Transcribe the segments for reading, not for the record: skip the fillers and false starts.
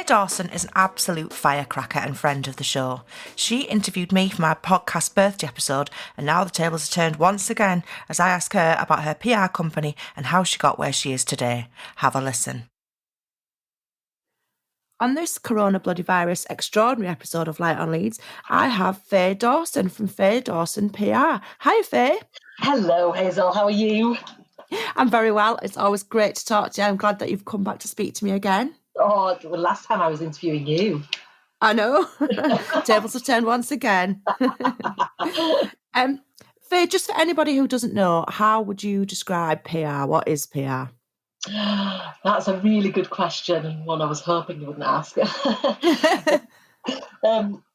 Dawson is an absolute firecracker and friend of the show. She interviewed me for my podcast birthday episode, and now the tables are turned once again as I ask her about her PR company and how she got where she is today. Have a listen. On this coronavirus extraordinary episode of Light on Leeds, I have Faye Dawson from Faye Dawson PR. Hi, Faye. Hello, Hazel. How are you? I'm very well. It's always great to talk to you. I'm glad that you've come back to speak to me again. Oh, the last time I was interviewing you. I know. Tables have turned once again. Faye, just for anybody who doesn't know, how would you describe PR? What is PR? That's a really good question, and one I was hoping you wouldn't ask.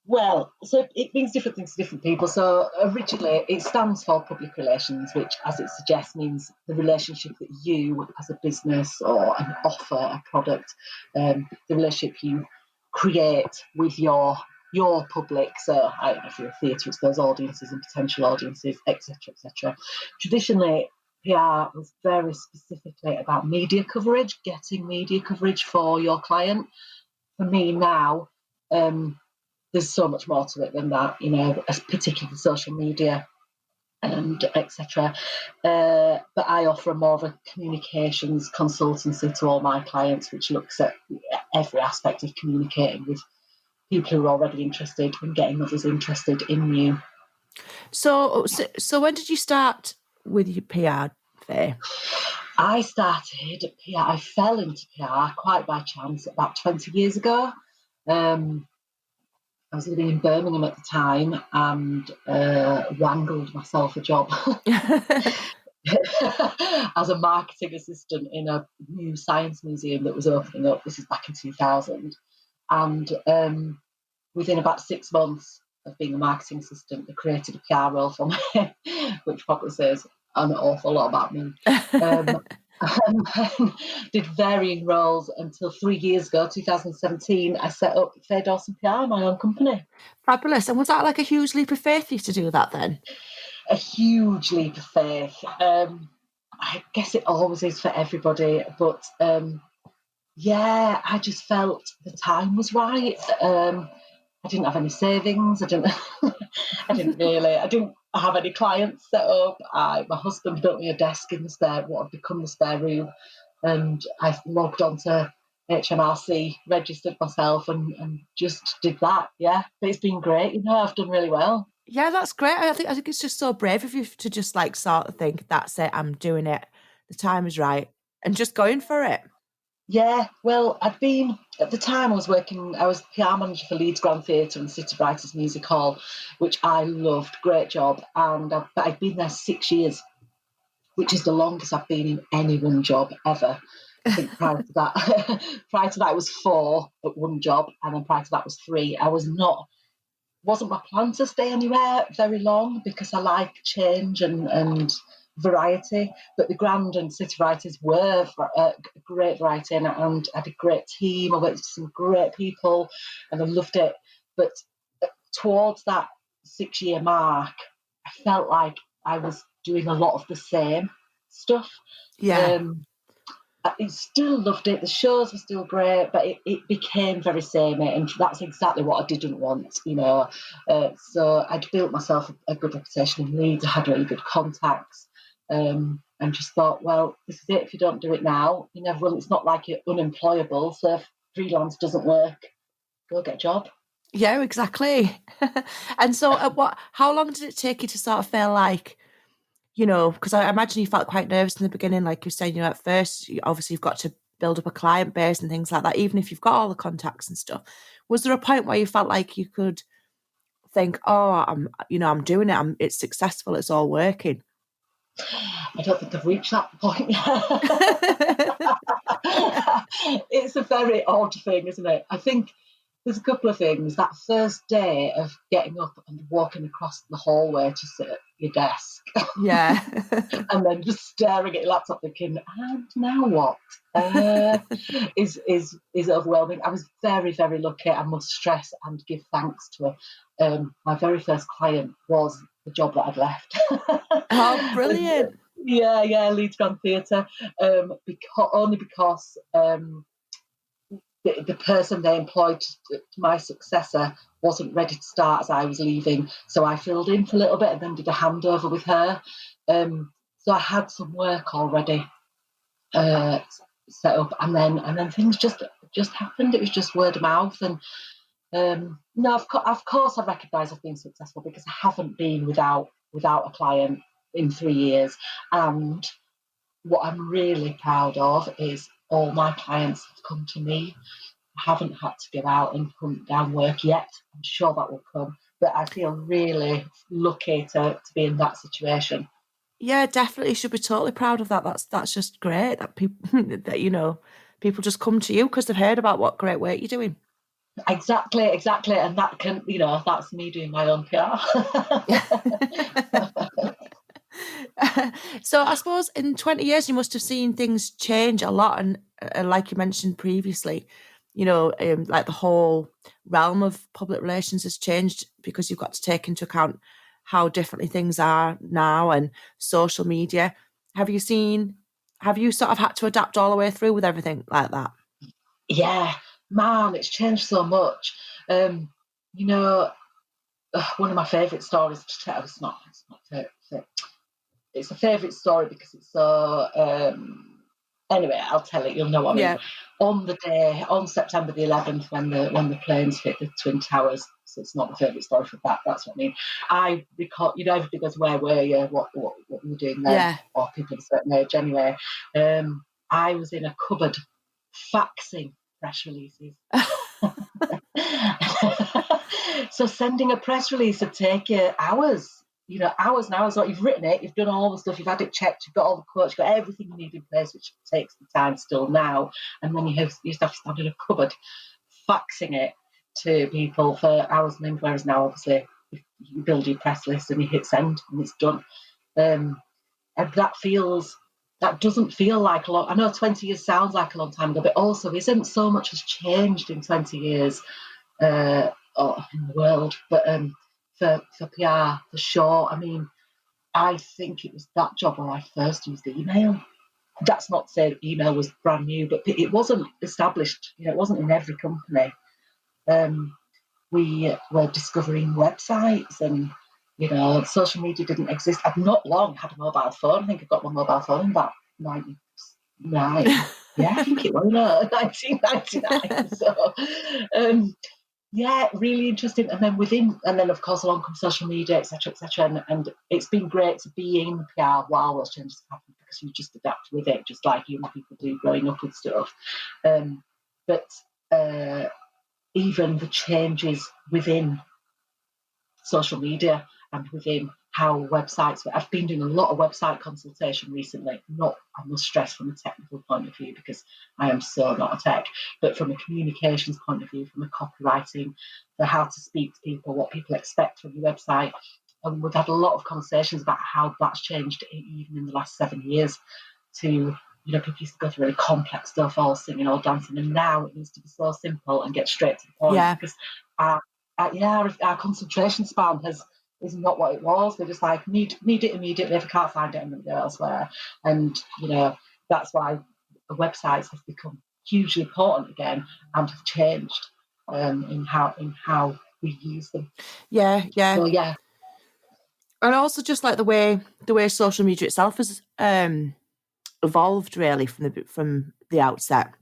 Well, so it means different things to different people. So originally it stands for public relations, which, as it suggests, means the relationship that you as a business or an offer, a product, the relationship you create with your public. So I don't know, if you're a theatre, it's those audiences and potential audiences, etc., etc. Traditionally, PR was very specifically about media coverage, getting media coverage for your client. For me now, there's so much more to it than that, particularly social media and etc. But I offer more of a communications consultancy to all my clients, which looks at every aspect of communicating with people who are already interested and getting others interested in you. So when did you start with your PR, Faye? I started PR. I fell into PR quite by chance about 20 years ago. I was living in Birmingham at the time and wangled myself a job as a marketing assistant in a new science museum that was opening up. This is back in 2000. And within about 6 months of being a marketing assistant, they created a PR role for me, which probably says an awful lot about me. And then did varying roles until 3 years ago, 2017, I set up Faye Dawson PR, my own company. Fabulous. And was that like a huge leap of faith for you to do that then? A huge leap of faith. I guess it always is for everybody, but I just felt the time was right. I didn't have any savings. I didn't have any clients set up. My husband built me a desk in what had become the spare room, and I logged onto HMRC, registered myself, and just did that. Yeah, but it's been great. I've done really well. Yeah, that's great. I think it's just so brave of you to just like sort of think, that's it, I'm doing it. The time is right, and just going for it. Yeah, well, at the time I was PR manager for Leeds Grand Theatre and City Writers Music Hall, which I loved, great job. And I'd been there 6 years, which is the longest I've been in any one job ever. I think prior to that it was 4 at one job, and then prior to that was 3. Wasn't my plan to stay anywhere very long because I like change and variety, but the Grand and City Writers were a great variety, and I had a great team. I worked with some great people and I loved it. But towards that 6-year mark, I felt like I was doing a lot of the same stuff. Yeah. I still loved it. The shows were still great, but it became very samey, and that's exactly what I didn't want, So I'd built myself a good reputation in Leeds. I had really good contacts, and just thought, well, this is it. If you don't do it now, you never will. It's not like you're unemployable. So if freelance doesn't work, go get a job. Yeah, exactly. And so how long did it take you to sort of feel like, because I imagine you felt quite nervous in the beginning, like you're saying, at first, obviously you've got to build up a client base and things like that, even if you've got all the contacts and stuff. Was there a point where you felt like you could think, oh, I'm doing it, it's successful, it's all working? I don't think I've reached that point yet. It's a very odd thing, isn't it? I think there's a couple of things. That first day of getting up and walking across the hallway to sit at your desk. Yeah. And then just staring at your laptop thinking, and now what? Is overwhelming. I was very, very lucky. I must stress and give thanks to my very first client was the job that I'd left. Oh, brilliant. Yeah, Leeds Grand Theatre. Only because the person they employed to my successor wasn't ready to start as I was leaving, so I filled in for a little bit and then did a handover with her. So I had some work already set up, and then things just happened. It was just word of mouth, and no, of course I recognise I've been successful because I haven't been without a client in 3 years. And what I'm really proud of is all my clients have come to me. I haven't had to go out and hunt down work yet. I'm sure that will come, but I feel really lucky to be in that situation. Yeah, definitely should be totally proud of that. That's just great that people that people just come to you because they've heard about what great work you're doing. Exactly, and that can, that's me doing my own PR. So I suppose in 20 years you must have seen things change a lot, and like you mentioned previously, like the whole realm of public relations has changed because you've got to take into account how differently things are now and social media. Have you sort of had to adapt all the way through with everything like that? Yeah, man, it's changed so much. One of my favourite stories to tell, it's not it's a favourite story because it's so anyway, I'll tell it, you'll know what I mean. On the day, on September the 11th, when the planes hit the Twin Towers, so it's not the favourite story for that's what I mean. I recall, everybody goes, where were you? What were you doing then? Yeah. Or people of a certain age anyway. I was in a cupboard faxing press releases. So sending a press release would take you hours. Hours and hours. Like, you've written it, you've done all the stuff, you've had it checked, you've got all the quotes, you've got everything you need in place, which takes the time still now. And then you have to stand in a cupboard faxing it to people for hours and end. Whereas now, obviously, you build your press list and you hit send and it's done. And that doesn't feel like a lot. I know 20 years sounds like a long time ago, but also isn't. So much has changed in 20 years in the world. But for PR, for sure, I mean, I think it was that job where I first used email. That's not to say that email was brand new, but it wasn't established. It wasn't in every company. We were discovering websites, and social media didn't exist. I've not long had a mobile phone. I think I got my mobile phone in about 99. Yeah, I think it was 1999. So, yeah, really interesting. And then of course along comes social media, etc., and it's been great to be in PR while those changes happen because you just adapt with it, just like young people do growing up with stuff. But even the changes within social media and within how websites. I've been doing a lot of website consultation recently. Not, I must stress, from a technical point of view because I am so not a tech, but from a communications point of view, from a copywriting, for how to speak to people, what people expect from your website. And we've had a lot of conversations about how that's changed even in the last 7 years. To people used to go through really complex stuff, all singing, all dancing, and now it needs to be so simple and get straight to the point. Yeah. Because our concentration span is not what it was. We're just like, need it immediately. If I can't find it, I'm going to go elsewhere. And that's why the websites have become hugely important again and have changed in how we use them. Yeah. So yeah. And also just like the way social media itself has evolved really from the outset.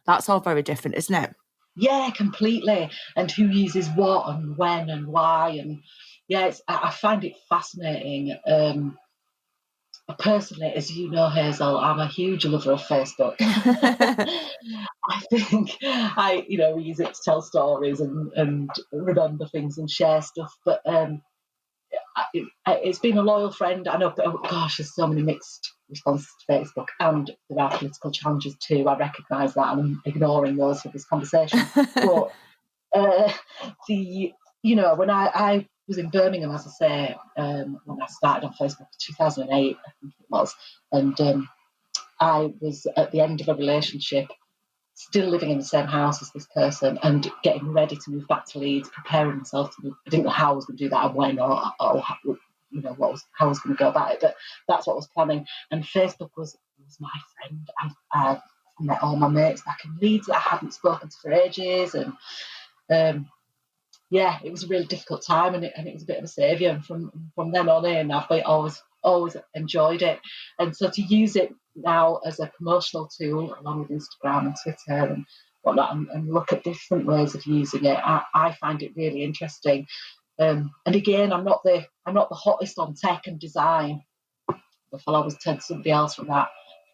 That's all very different, isn't it? Yeah, completely. And who uses what and when and why. And yeah, I find it fascinating. Personally, as you know, Hazel, I'm a huge lover of Facebook. I think we use it to tell stories and remember things and share stuff. But it's been a loyal friend. I know, but gosh, there's so many mixed responses to Facebook, and there are political challenges too. I recognise that, and I'm ignoring those for this conversation. But when I was in Birmingham, as I say, when I started on Facebook in 2008, I think it was, and I was at the end of a relationship, still living in the same house as this person and getting ready to move back to Leeds, preparing myself to move. I didn't know how I was going to do that and when or how I was going to go about it, but that's what I was planning. And Facebook was my friend. I met all my mates back in Leeds that I hadn't spoken to for ages, and yeah, it was a really difficult time, and it was a bit of a saviour. And from then on in, I've always enjoyed it, and so to use it now as a promotional tool along with Instagram and Twitter and whatnot, and look at different ways of using it, I find it really interesting. And again, I'm not the hottest on tech and design. I'll always turn to somebody else for that.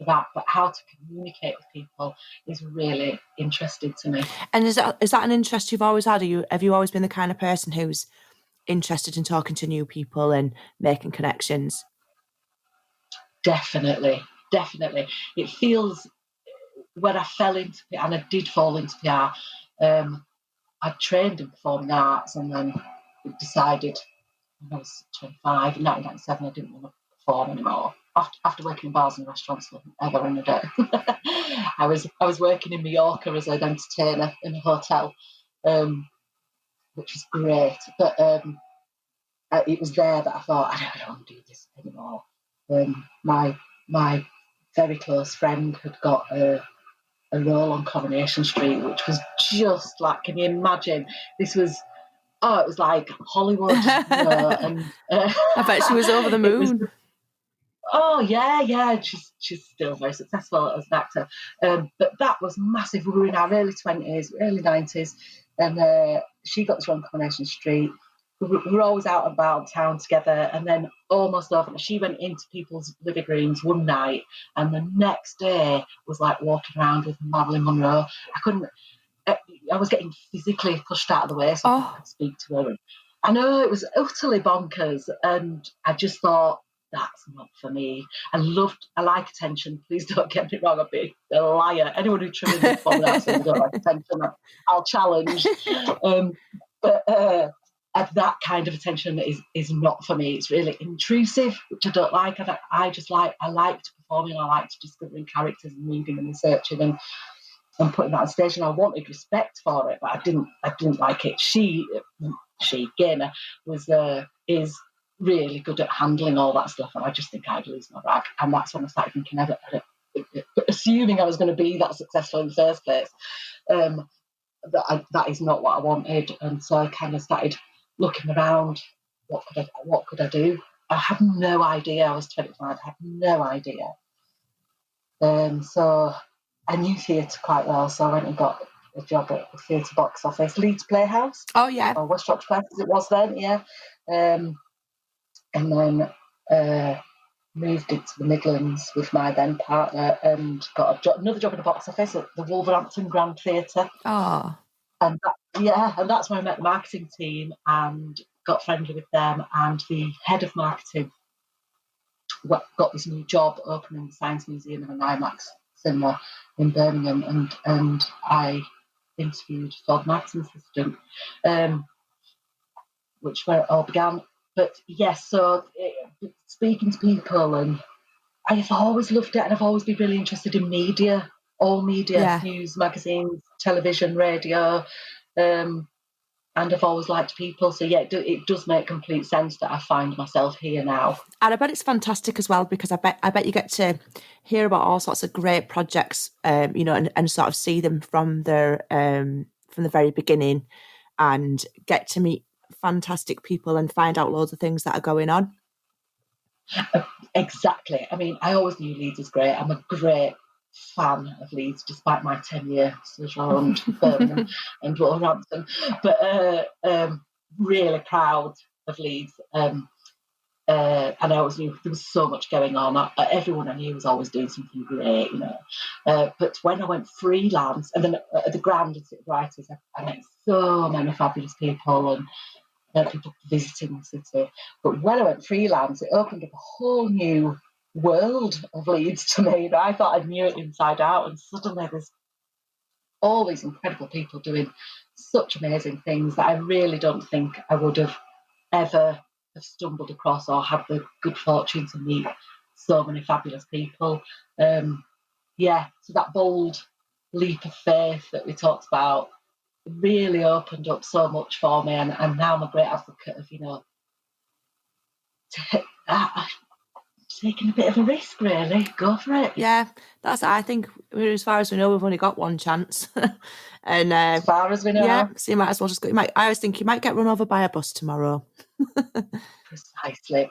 But how to communicate with people is really interesting to me. And is that an interest you've always had? Have you always been the kind of person who's interested in talking to new people and making connections? Definitely. It feels, when I fell into it, and I did fall into PR, I trained in performing arts and then decided when I was 25, in 1997, I didn't want to perform anymore. After working in bars and restaurants forever and a day, I was working in Mallorca as an entertainer in a hotel, which was great. But it was there that I thought, I don't want to do this anymore. My very close friend had got a role on Coronation Street, which was just like, can you imagine? This was, it was like Hollywood, and I bet she was over the moon. Yeah, she's still very successful as an actor. But that was massive. We were in our early 20s, early 90s, and she got this on Coronation Street. We were always out and about town together, and then almost over, she went into people's living rooms one night, and the next day was like walking around with Marilyn Monroe. I was getting physically pushed out of the way so I could speak to her. I know, it was utterly bonkers, and I just thought, that's not for me. I like attention. Please don't get me wrong, I'd be a liar. Anyone who triggers me for that says I don't like attention, I'll challenge. But that kind of attention is not for me. It's really intrusive, which I don't like. I liked performing. I liked discovering characters and reading and researching and putting that on stage. And I wanted respect for it, but I didn't like it. She Gaynor is really good at handling all that stuff, and I just think I'd lose my rag. And that's when I started thinking, assuming I was going to be that successful in the first place, that is not what I wanted. And so I kind of started looking around. What could I do? I had no idea. I was 25. I had no idea. So I knew theatre quite well, so I went and got a job at the theatre box office, Leeds Playhouse. Oh yeah, or West Yorkshire Playhouse as it was then, yeah. And then moved into the Midlands with my then partner and got another job at the box office at the Wolverhampton Grand Theatre. Oh. And that's where I met the marketing team and got friendly with them. And the head of marketing got this new job opening the Science Museum and an IMAX cinema in Birmingham, and I interviewed for the marketing assistant, which where it all began. But yes, so speaking to people, and I've always loved it, and I've always been really interested in media, all media, news, magazines, television, radio, and I've always liked people. So yeah, it does make complete sense that I find myself here now. And I bet it's fantastic as well, because I bet you get to hear about all sorts of great projects, and sort of see them from the very beginning, and get to meet fantastic people and find out loads of things that are going on. Exactly. I mean, I always knew Leeds was great. I'm a great fan of Leeds, despite my 10-year sojourn around Birmingham and Wolverhampton. But really proud of Leeds. And I always knew there was so much going on. Everyone I knew was always doing something great, But when I went freelance, and then at the Grand Writers, I met so many fabulous people and people visiting the city. But when I went freelance, it opened up a whole new world of Leeds to me. I thought I knew it inside out, and suddenly there's all these incredible people doing such amazing things that I really don't think I would have ever have stumbled across or had the good fortune to meet so many fabulous people. So that bold leap of faith that we talked about really opened up so much for me, and now I'm a great advocate of taking a bit of a risk, really. Go for it. Yeah, I think, as far as we know, we've only got one chance. And As far as we know. yeah, so you might as well just go. I always think you might get run over by a bus tomorrow. Precisely.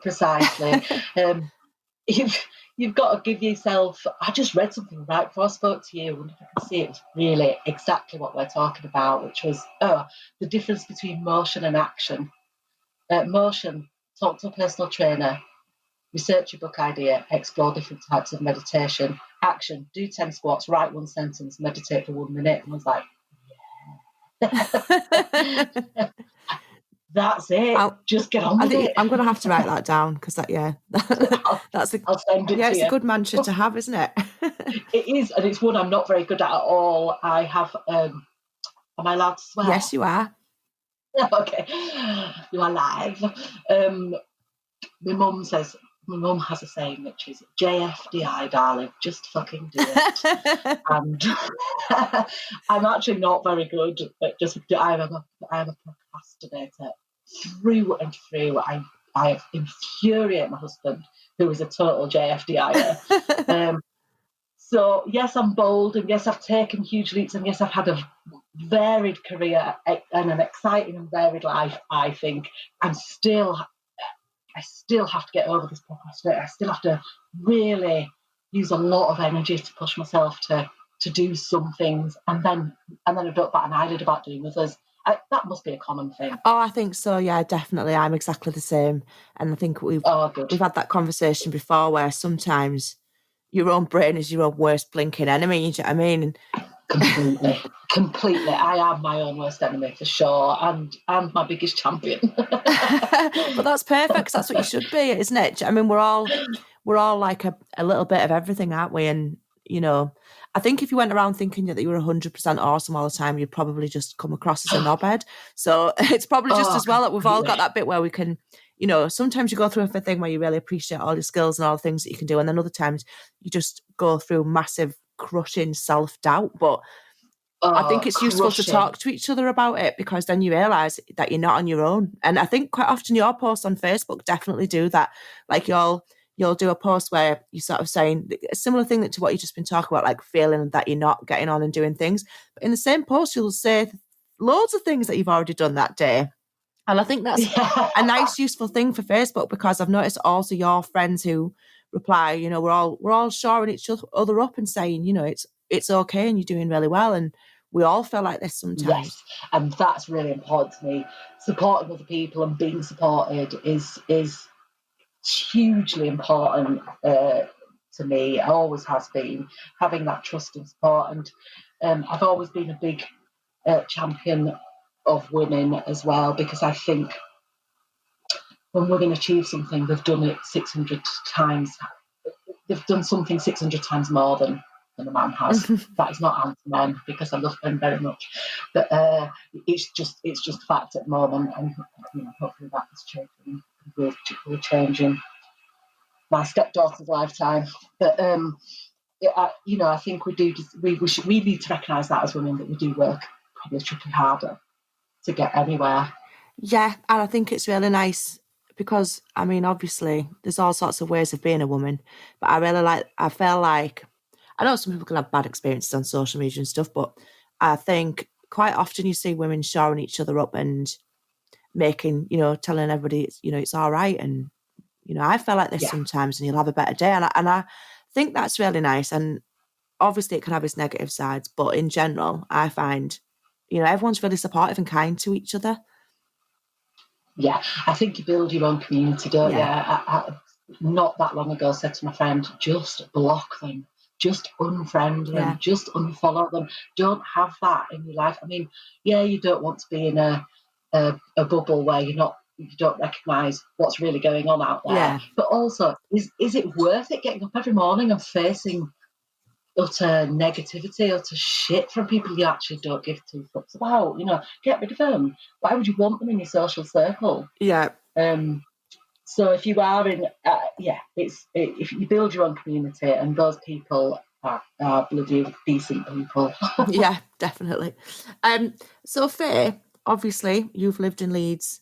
You've got to give yourself. I just read something right before I spoke to you, and if I can see it was really exactly what we're talking about, which was the difference between motion and action. Motion, talk to a personal trainer, research your book idea, explore different types of meditation. Action, do 10 squats, write one sentence, meditate for 1 minute. And I was like, yeah. That's it. Just get on with it. I'm going to have to write that down because that's I'll send it to you. It's a good mantra to have, isn't it? It is, and it's one I'm not very good at all. I have. Am I allowed to swear? Yes, you are. Okay, you are live. My mum has a saying which is JFDI, darling, just fucking do it. And I'm actually not very good at just. I am a procrastinator through and through. I infuriate my husband, who is a total JFDI. So yes, I'm bold, and yes, I've taken huge leaps, and yes, I've had a varied career and an exciting and varied life. I think I still have to get over this procrastination. I still have to really use a lot of energy to push myself to do some things, and then I don't bat an eyelid about doing others. That must be a common thing. Oh, I think so. Yeah, definitely. I'm exactly the same, and I think we've had that conversation before, where sometimes your own brain is your own worst blinking enemy. You know what I mean? Completely. I am my own worst enemy for sure, and my biggest champion. But that's perfect, because that's what you should be, isn't it? I mean, we're all like a little bit of everything, aren't we? And I think if you went around thinking that you were 100% awesome all the time, you'd probably just come across as a knobhead. So it's probably just as well that we've all got that bit where we can, sometimes you go through a thing where you really appreciate all your skills and all the things that you can do, and then other times you just go through massive crushing self-doubt. But I think it's useful to talk to each other about it, because then you realise that you're not on your own. And I think quite often your posts on Facebook definitely do that. Like you'll do a post where you're sort of saying a similar thing to what you've just been talking about, like feeling that you're not getting on and doing things. But in the same post, you'll say loads of things that you've already done that day. And I think that's a nice, useful thing for Facebook, because I've noticed also your friends who reply, we're all shoring each other up and saying, it's okay and you're doing really well. And we all feel like this sometimes. Yes, and that's really important to me. Supporting other people and being supported is hugely important to me. It always has been, having that trust and support. And I've always been a big champion of women as well, because I think when women achieve something, they've done it 600 times. They've done something 600 times more than a man has. That is not anti-men, because I love them very much, but it's just fact at the moment, and hopefully that is changing. Will change in my stepdaughter's lifetime. But I think we do. We need to recognise that as women, that we do work probably triply harder to get anywhere. Yeah, and I think it's really nice, because I mean, obviously, there's all sorts of ways of being a woman, but I feel like, I know some people can have bad experiences on social media and stuff, but I think quite often you see women shoring each other up and making, telling everybody, it's all right. And, I feel like this sometimes, and you'll have a better day. And I think that's really nice. And obviously it can have its negative sides, but in general, I find, everyone's really supportive and kind to each other. Yeah, I think you build your own community, don't you? I not that long ago said to my friend, just block them, just unfriend them, just unfollow them. Don't have that in your life. I mean, you don't want to be in a bubble where you don't recognise what's really going on out there. Yeah. But also, is it worth it getting up every morning and facing utter negativity, utter shit from people you actually don't give two fucks about? Get rid of them. Why would you want them in your social circle? Yeah. So if you are in, if you build your own community, and those people are bloody decent people. Yeah, definitely. So Faye, obviously you've lived in Leeds.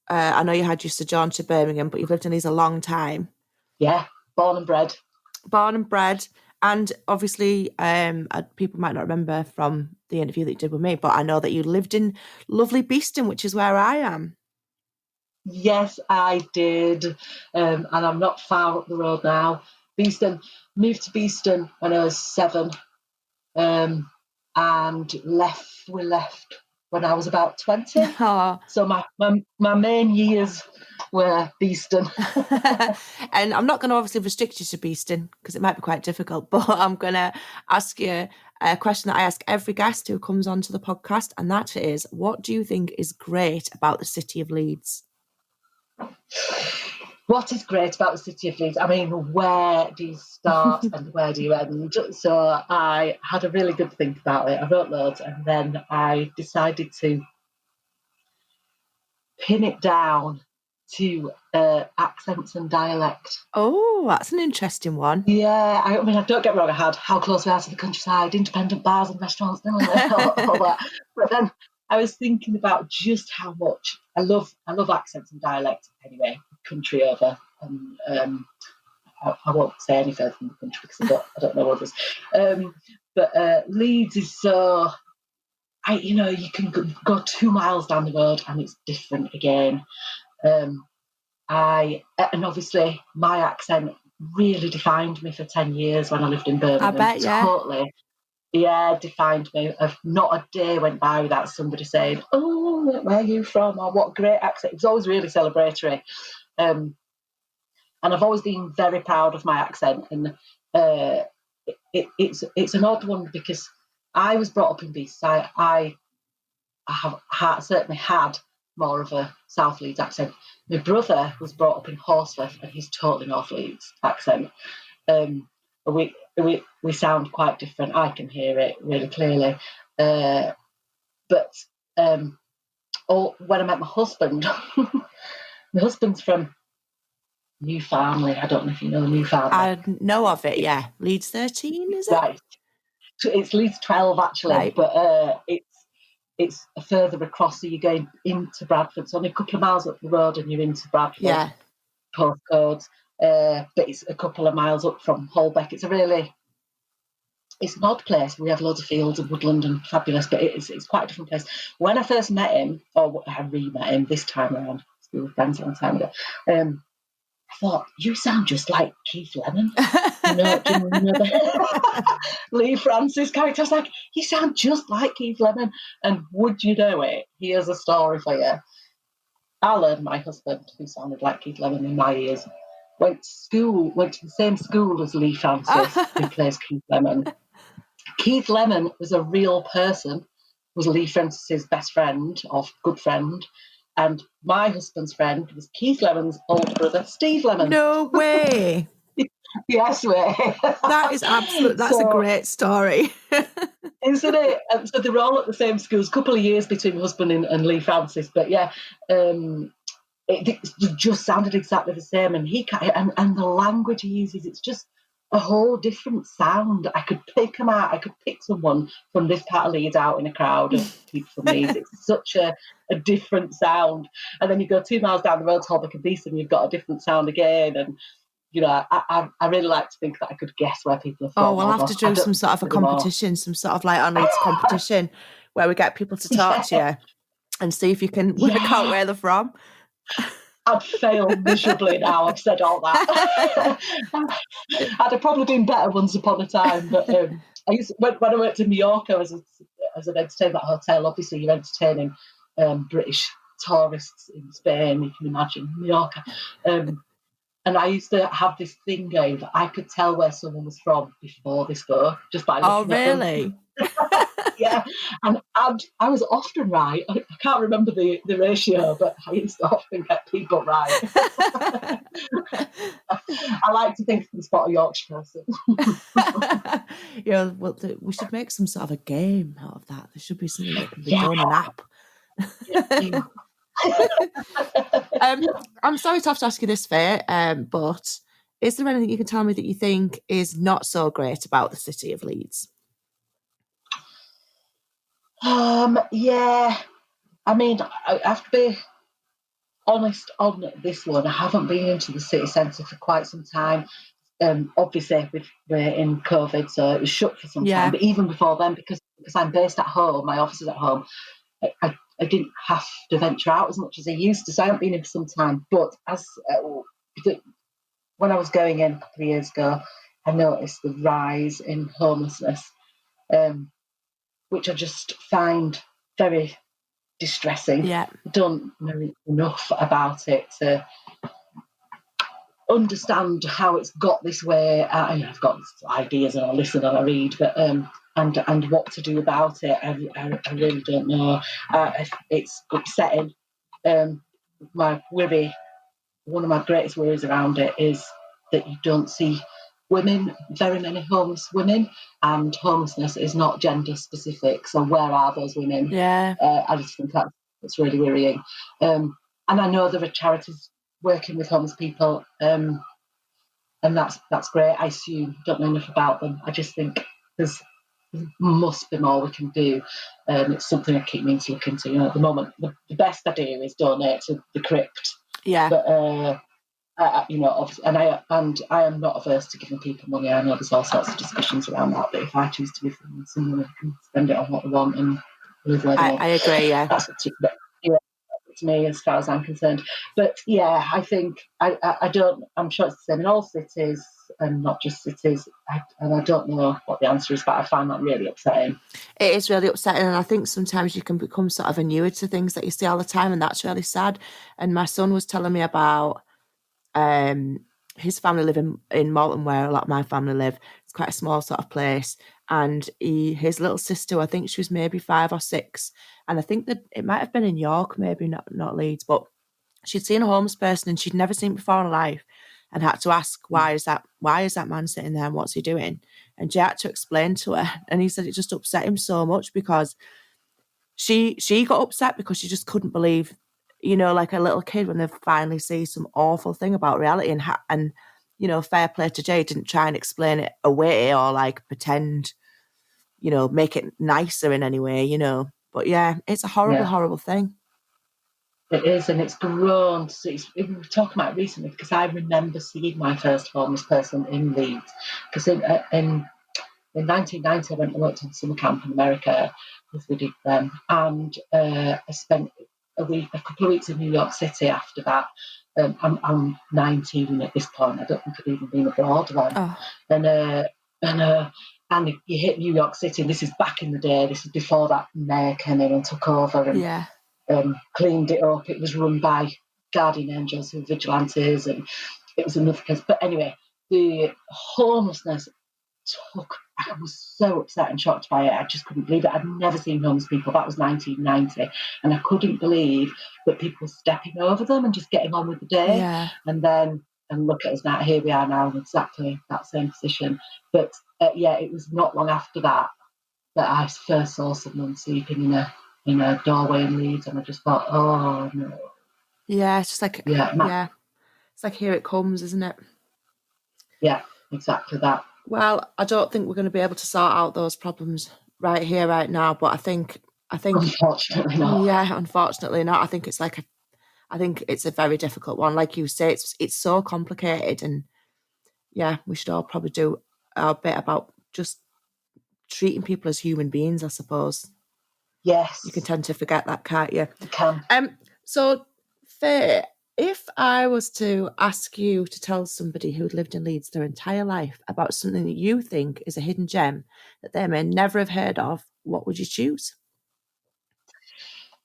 I know you had your sojourn to Birmingham, but you've lived in Leeds a long time. Yeah. born and bred. Born and bred. And obviously, people might not remember from the interview that you did with me, but I know that you lived in lovely Beeston, which is where I am. Yes, I did. And I'm not far up the road now. Beeston, moved to Beeston when I was 7, and we left when I was about 20. Oh. So my main years were Beeston. And I'm not going to obviously restrict you to Beeston because it might be quite difficult, but I'm going to ask you a question that I ask every guest who comes onto the podcast, and that is, what do you think is great about the city of Leeds? What is great about the city of Leeds? I mean, where do you start and where do you end? So I had a really good think about it. I wrote loads, and then I decided to pin it down to accents and dialect. Oh, that's an interesting one. Yeah, I mean, don't get me wrong, I had how close we are to the countryside, independent bars and restaurants, all that. But then I was thinking about just how much I love accents and dialect anyway, country over. And I won't say any further from the country because I don't know others. But Leeds is so, you can go 2 miles down the road and it's different again. And obviously my accent really defined me for 10 years when I lived in Birmingham. I bet, yeah. Totally, defined me. Not a day went by without somebody saying, "Oh, where are you from?" or "What great accent." It was always really celebratory. And I've always been very proud of my accent. And it's an odd one because I was brought up in Beeston. I have certainly had more of a South Leeds accent. My brother was brought up in Horsforth, and he's totally North Leeds accent. We sound quite different. I can hear it really clearly. But when I met my husband, my husband's from New Farmley. I don't know if you know New Farmley. I know of it, yeah. Leeds 13, is it? Right. It's Leeds 12, actually, right. But it's further across, so you're going into Bradford. It's only a couple of miles up the road and you're into Bradford. Yeah. Postcodes. But it's a couple of miles up from Holbeck. It's an odd place. We have loads of fields and woodland and fabulous, but it's quite a different place. When I first met him, or I re-met him this time around, school friends a long time ago, I thought, you sound just like Keith Lemon. Do you know Lee Francis character? I was like, you sound just like Keith Lemon. And would you know it? Here's a story for you. Alan, my husband, who sounded like Keith Lemon in my ears, went to the same school as Lee Francis, who plays Keith Lemon. Keith Lemon was a real person, was Lee Francis's best friend or good friend. And my husband's friend was Keith Lemon's older brother, Steve Lemon. No way. Yes, way. That's a great story. Isn't it? And so they were all at the same schools, a couple of years between my husband and Lee Francis. But yeah, it just sounded exactly the same. And and the language he uses, it's just a whole different sound. I could pick them out. I could pick someone from this part of Leeds out in a crowd of people from Leeds. It's such a different sound. And then you go 2 miles down the road to Holbeck and Beeston, and you've got a different sound again. And I really like to think that I could guess where people are from. Oh, we'll have to do some sort of a competition, some sort of like on Leeds competition where we get people to talk to you and see if you can work out where they're from. I'd fail miserably now. I've said all that. I'd have probably been better once upon a time. But when I worked in Mallorca as an entertainer at a hotel, obviously you're entertaining British tourists in Spain. You can imagine Mallorca. And I used to have this thing going that I could tell where someone was from before they spoke, just by looking at them. Oh, really? Yeah. And I was often right. I can't remember the ratio, but I used to often get people right. I like to think I can spot a Yorkshire person. Yeah, well, we should make some sort of a game out of that. There should be something that can be done, an app. I'm sorry to have to ask you this, Faye, but is there anything you can tell me that you think is not so great about the city of Leeds? Yeah. I mean, I have to be honest on this one. I haven't been into the city centre for quite some time. obviously we're in COVID, so it was shut for some time. But even before then, because I'm based at home, my office is at home, I didn't have to venture out as much as I used to. So I haven't been in for some time. But when I was going in a couple of years ago, I noticed the rise in homelessness, which I just find very distressing. Yeah. I don't know enough about it to understand how it's got this way. I've got ideas and I listen and I read, but and what to do about it, I really don't know. It's upsetting. One of my greatest worries around it is that you don't see very many homeless women, and homelessness is not gender specific. So where are those women? Yeah. I just think that's really worrying. And I know there are charities working with homeless people, and that's great. I don't know enough about them. I just think there must be more we can do. It's something I keep meaning to look into. At the moment, the best I do is donate to the crypt. Yeah. But obviously, and I am not averse to giving people money. I know there's all sorts of discussions around that, but if I choose to give them some money, I can spend it on what they want and live where they want. I agree. Yeah, that's up to me as far as I'm concerned. But yeah, I think I don't. I'm sure it's the same in all cities and not just cities. And I don't know what the answer is, but I find that really upsetting. It is really upsetting, and I think sometimes you can become sort of inured to things that you see all the time, and that's really sad. And my son was telling me about his family live in Malton, where a lot of my family live. It's quite a small sort of place, and his little sister, I think she was maybe 5 or 6, and I think that it might have been in York, maybe not Leeds, but she'd seen a homeless person and she'd never seen before in her life, and had to ask, why is that man sitting there and what's he doing? And she had to explain to her, and he said it just upset him so much because she got upset because she just couldn't believe, like a little kid when they finally see some awful thing about reality, and fair play to Jay, didn't try and explain it away or like pretend, make it nicer in any way, But yeah, it's a horrible thing. It is, and it's grown. We were talking about it recently because I remember seeing my first homeless person in Leeds. Because in 1990, I went and worked in summer camp in America, as we did then, and I spent a couple of weeks in New York City after that. I'm 19 at this point. I don't think I'd even been abroad then. Oh. And you hit New York City. This is back in the day. This is before that mayor came in and took over and cleaned it up. It was run by guardian angels who were vigilantes, and it was another case. But anyway, the homelessness I was so upset and shocked by it. I just couldn't believe it. I'd never seen homeless people. That was 1990, and I couldn't believe that people were stepping over them and just getting on with the day. Yeah. And look at us now. Here we are now in exactly that same position. But it was not long after that I first saw someone sleeping in a doorway in Leeds, and I just thought, oh no. Yeah, it's just like it's like here it comes, isn't it? Yeah, exactly that. Well, I don't think we're going to be able to sort out those problems right here, right now. But I think unfortunately not. Yeah, unfortunately not. I think it's a very difficult one. Like you say, it's so complicated, and yeah, we should all probably do our bit about just treating people as human beings, I suppose. Yes. You can tend to forget that, can't you? You can. So, Faye, if I was to ask you to tell somebody who'd lived in Leeds their entire life about something that you think is a hidden gem that they may never have heard of, what would you choose?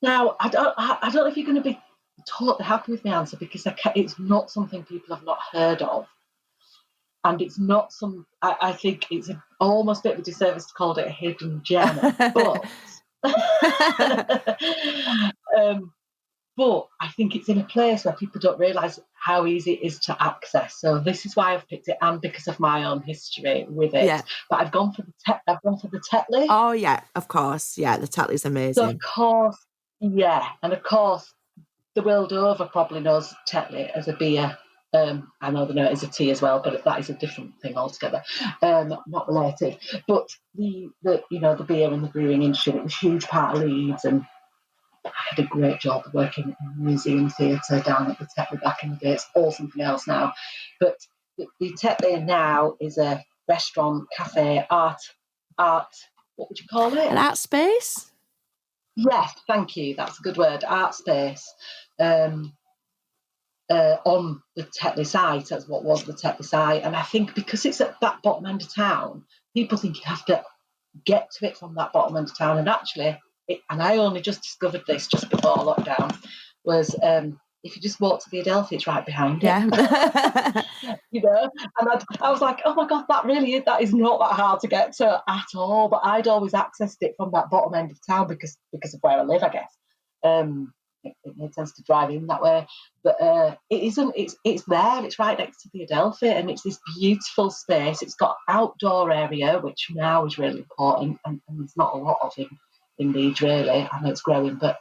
Now, I don't know if you're going to be totally happy with my answer, because it's not something people have not heard of. And it's not I think it's almost a bit of a disservice to call it a hidden gem. But I think it's in a place where people don't realise how easy it is to access. So this is why I've picked it, and because of my own history with it. Yeah. But I've gone for the Tetley. Oh yeah, of course. Yeah, the Tetley's amazing. So of course, the world over probably knows Tetley as a beer. I know they know it as a tea as well, but that is a different thing altogether, not related. But the beer and the brewing industry, it was a huge part of Leeds, and I had a great job working in the museum theatre down at the Tetley back in the day. It's all something else now. But the Tetley now is a restaurant, cafe, art. What would you call it? An art space? Yes, thank you. That's a good word. Art space. On the Tetley site, that's what was the Tetley site. And I think because it's at that bottom end of town, people think you have to get to it from that bottom end of town. And actually, and I only just discovered this just before lockdown, was if you just walk to the Adelphi, it's right behind it. Yeah. You know, and I was like, oh my God, that is not that hard to get to at all. But I'd always accessed it from that bottom end of town because of where I live, I guess. It made sense to drive in that way, but it isn't. It's there. It's right next to the Adelphi, and it's this beautiful space. It's got outdoor area, which now is really important, and there's not a lot of in Leeds really. I know it's growing, but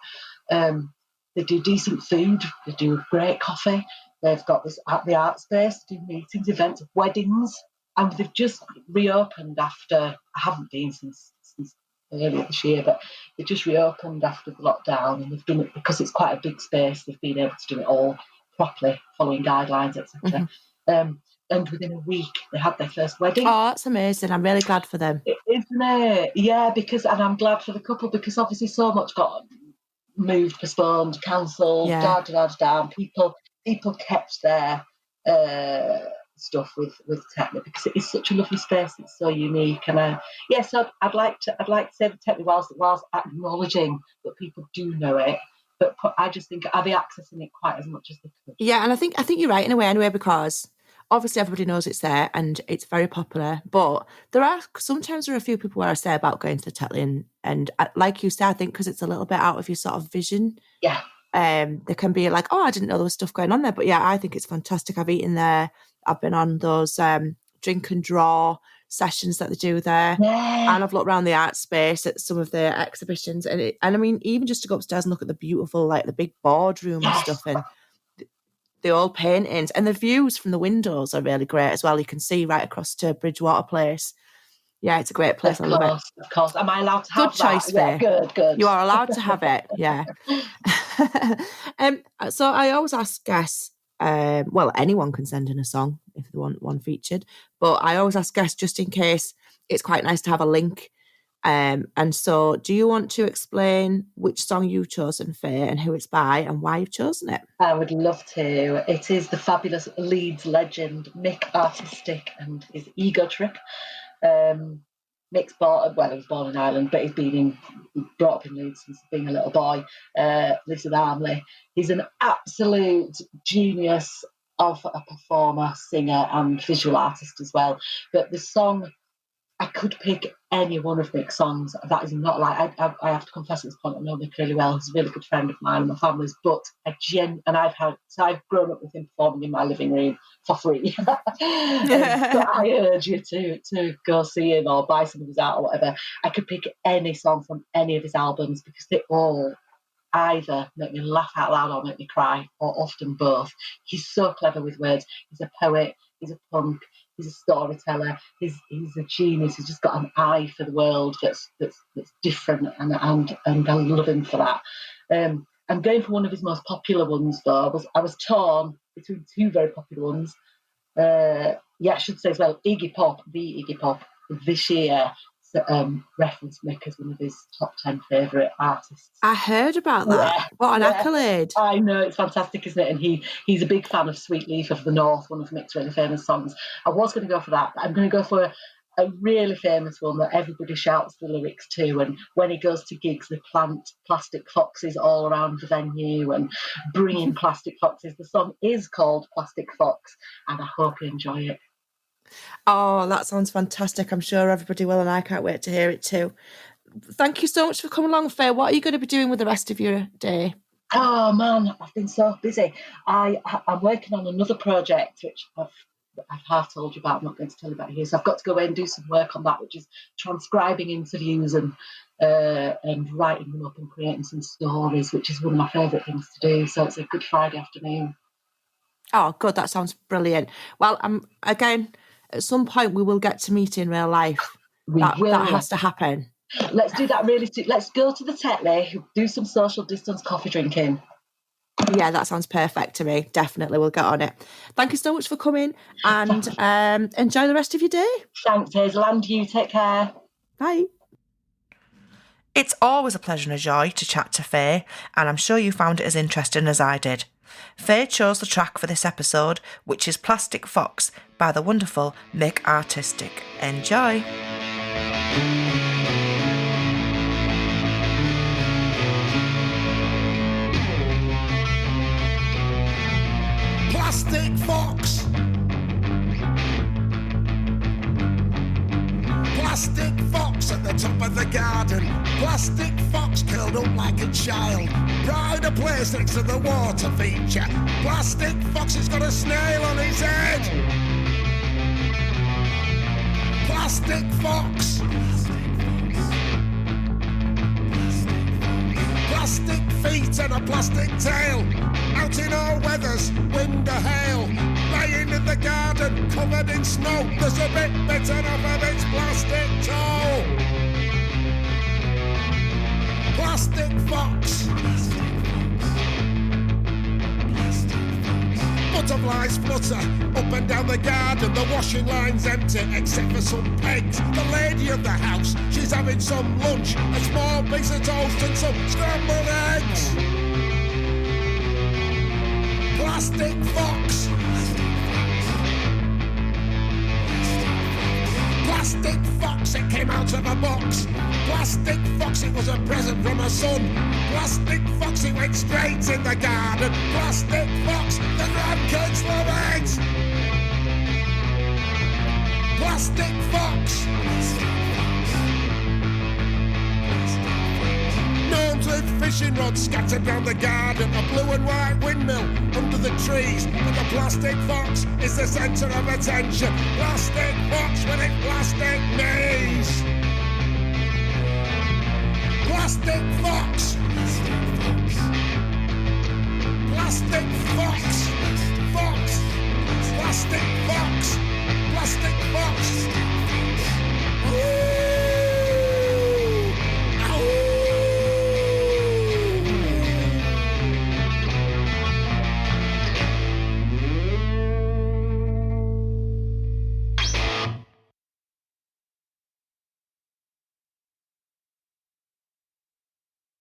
they do decent food. They do great coffee. They've got this at the art space. They do meetings, events, weddings, and they've just reopened after. I haven't been since earlier this year, but they just reopened after the lockdown, and they've been, because it's quite a big space, they've been able to do it all properly, following guidelines, etc. And within a week, they had their first wedding. Oh, that's amazing! I'm really glad for them. Isn't it? Yeah, and I'm glad for the couple because obviously so much got moved, postponed, cancelled, People kept their stuff with Tetley because it is such a lovely space. It's so unique, and so I'd like to say the Tetley whilst acknowledging that people do know it, but I just think, are they accessing it quite as much as they could? Yeah, and I think you're right in a way anyway, because obviously everybody knows it's there and it's very popular, but there are a few people where I say about going to the Tetley, and like you said, I think because it's a little bit out of your sort of vision. Yeah. They can be like, oh, I didn't know there was stuff going on there. But yeah, I think it's fantastic. I've eaten there. I've been on those drink and draw sessions that they do there. Yeah. And I've looked around the art space at some of the exhibitions. And I mean, even just to go upstairs and look at the beautiful, like the big boardroom and stuff, and the old paintings, and the views from the windows are really great as well. You can see right across to Bridgewater Place. Yeah, it's a great place. I love it. Of course. Am I allowed to have good choice, that? Faye. Yeah, good. You are allowed to have it, yeah. So I always ask guests, anyone can send in a song if they want one featured, but I always ask guests just in case. It's quite nice to have a link. And so do you want to explain which song you've chosen, Faye, and who it's by and why you've chosen it? I would love to. It is the fabulous Leeds legend Mik Artistik and his Ego Trip. Mik's he was born in Ireland, but he's brought up in Leeds since being a little boy. Lives in Armley. He's an absolute genius of a performer, singer, and visual artist as well. But the song, I could pick any one of Mik's songs. That is not like, I have to confess at this point, I know Mik really well. He's a really good friend of mine and my family's, but I've grown up with him performing in my living room for free. So I urge you to go see him or buy some of his art or whatever. I could pick any song from any of his albums because they all either make me laugh out loud or make me cry, or often both. He's so clever with words. He's a poet, he's a punk, he's a storyteller, he's a genius. He's just got an eye for the world that's different, and I love him for that. I'm going for one of his most popular ones though. I was torn between two very popular ones. I should say as well, the Iggy Pop this year referenced Mik as one of his top 10 favourite artists. I heard about that. Yeah, what an accolade. I know, it's fantastic, isn't it? And he's a big fan of Sweet Leaf of the North, one of Mik's really famous songs. I was going to go for that, but I'm going to go for a really famous one that everybody shouts the lyrics to, and when he goes to gigs they plant plastic foxes all around the venue and bring in plastic foxes. The song is called Plastic Fox, and I hope you enjoy it. Oh, that sounds fantastic. I'm sure everybody will, and I can't wait to hear it too. Thank you so much for coming along, Faye. What are you going to be doing with the rest of your day? Oh man, I've been so busy. I'm working on another project which I've half told you about. I'm not going to tell you about here. So I've got to go away and do some work on that, which is transcribing interviews and writing them up and creating some stories, which is one of my favourite things to do. So it's a good Friday afternoon. Oh, good. That sounds brilliant. Well, again, at some point we will get to meet in real life. That has to happen. Let's do that really soon. Let's go to the Tetley, do some social distance coffee drinking. Yeah, that sounds perfect to me. Definitely, we'll get on it. Thank you so much for coming, and enjoy the rest of your day. Thanks, Hazel, and you take care. Bye. It's always a pleasure and a joy to chat to Faye, and I'm sure you found it as interesting as I did. Faye chose the track for this episode, which is Plastic Fox by the wonderful Mik Artistik. Enjoy! Plastic Fox. Plastic Fox at the top of the garden. Plastic Fox curled up like a child. Pride of place next to the water feature. Plastic Fox has got a snail on his head. Plastic Fox. Plastic feet and a plastic tail. Out in all weathers, wind or hail. Lying in the garden, covered in snow. There's a bit bitten off of its plastic toe. Plastic Fox. Butterflies flutter up and down the garden. The washing line's empty except for some pegs. The lady of the house, she's having some lunch. A small piece of toast and some scrambled eggs. Plastic Fox. Plastic Fox, it came out of a box. Plastic Fox, it was a present from a son. Plastic Fox, it went straight in the garden. Plastic Fox, the grandkids love it. Plastic Fox. Gnomes with fishing rods scattered round the garden. A blue and white windmill under the trees. But the plastic fox is the centre of attention. Plastic Fox with its plastic knees. Plastic Fox. Plastic Fox. Fox. Plastic Fox. Plastic Fox. Ooh.